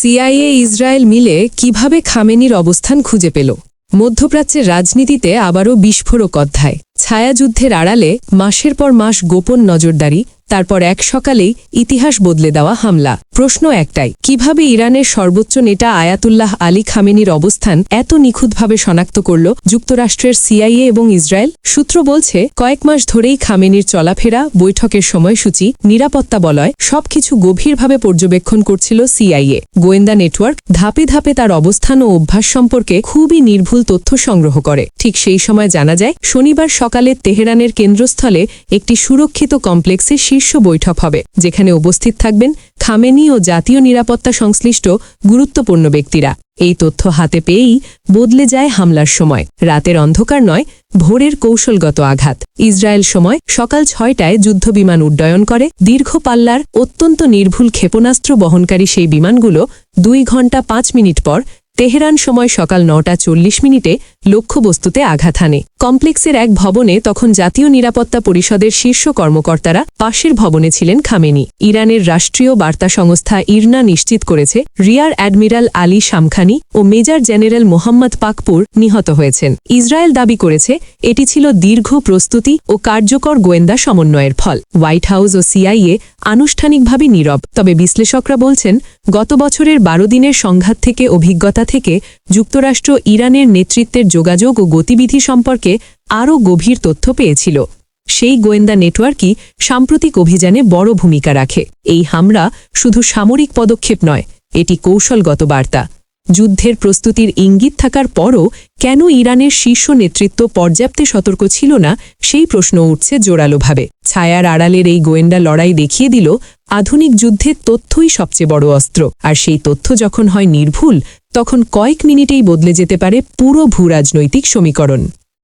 CIA Israel মিলে কিভাবে খামেনির অবস্থান খুঁজে পেল? মধ্যপ্রাচ্যের রাজনীতিতে আবারও বিস্ফোরক অধ্যায়। ছায়াযুদ্ধের আড়ালে মাসের পর মাস গোপন নজরদারি, তারপর এক সকালেই ইতিহাস বদলে দেওয়া হামলা। প্রশ্ন একটাই, কিভাবে ইরানের সর্বোচ্চ নেতা আয়াতুল্লাহ আলী খামেনির অবস্থান এত নিখুঁতভাবে শনাক্ত করল যুক্তরাষ্ট্রের সিআইএ এবং ইসরায়েল? সূত্র বলছে, কয়েক মাস ধরেই খামেনির চলাফেরা, বৈঠকের সময়সূচি, নিরাপত্তা বলয় সবকিছু গভীরভাবে পর্যবেক্ষণ করছিল সিআইএ। গোয়েন্দা নেটওয়ার্ক ধাপে ধাপে তার অবস্থান ও অভ্যাস সম্পর্কে খুবই নির্ভুল তথ্য সংগ্রহ করে। ঠিক সেই সময় জানা যায়, শনিবার সকালে তেহরানের কেন্দ্রস্থলে একটি সুরক্ষিত কমপ্লেক্সে শীর্ষ বৈঠক হবে, যেখানে উপস্থিত থাকবেন খামেনি ও জাতীয় নিরাপত্তা সংশ্লিষ্ট গুরুত্বপূর্ণ ব্যক্তিরা। এই তথ্য হাতে পেয়েই বদলে যায় হামলার সময়। রাতের অন্ধকার নয়, ভোরের কৌশলগত আঘাত। ইসরায়েল সময় সকাল ৬টায় যুদ্ধবিমান উড্ডয়ন করে। দীর্ঘ পাল্লার অত্যন্ত নির্ভুল ক্ষেপণাস্ত্র বহনকারী সেই বিমানগুলো ২ ঘণ্টা ৫ মিনিট পর তেহরান সময় সকাল ৯টা ৪০ মিনিটে লক্ষ্যবস্তুতে আঘাত হানে। কমপ্লেক্সের এক ভবনে তখন জাতীয় নিরাপত্তা পরিষদের শীর্ষ কর্মকর্তারা, পাশের ভবনে ছিলেন খামেনি। ইরানের রাষ্ট্রীয় বার্তা সংস্থা ইরনা নিশ্চিত করেছে, রিয়ার অ্যাডমিরাল আলী শামখানি ও মেজর জেনারেল মোহাম্মদ পাকপুর নিহত হয়েছেন। ইসরায়েল দাবি করেছে, এটি ছিল দীর্ঘ প্রস্তুতি ও কার্যকর গোয়েন্দা সমন্বয়ের ফল। হোয়াইট হাউস ও সিআইএ আনুষ্ঠানিকভাবে নীরব, তবে বিশ্লেষকরা বলছেন, গত বছরের ১২ দিনের সংঘাত থেকে অভিজ্ঞতা থেকে যুক্তরাষ্ট্র ইরানের নেতৃত্বের যোগাযোগ ও গতিবিধি সম্পর্কে আরও গভীর তথ্য পেয়েছিল। সেই গোয়েন্দা নেটওয়ার্কই সাম্প্রতিক অভিযানে বড় ভূমিকা রাখে। এই হামলা শুধু সামরিক পদক্ষেপ নয়, এটি কৌশলগত বার্তা। যুদ্ধের প্রস্তুতির ইঙ্গিত থাকার পরও কেন ইরানের শীর্ষ নেতৃত্ব পর্যাপ্ত সতর্ক ছিল না, সেই প্রশ্ন উঠছে জোরালোভাবে। ছায়ার আড়ালের এই গোয়েন্দা লড়াই দেখিয়ে দিল, আধুনিক যুদ্ধের তথ্যই সবচেয়ে বড় অস্ত্র, আর সেই তথ্য যখন হয় নির্ভুল, তখন কয়েক মিনিটেই বদলে যেতে পারে পুরো ভূরাজনৈতিক সমীকরণ।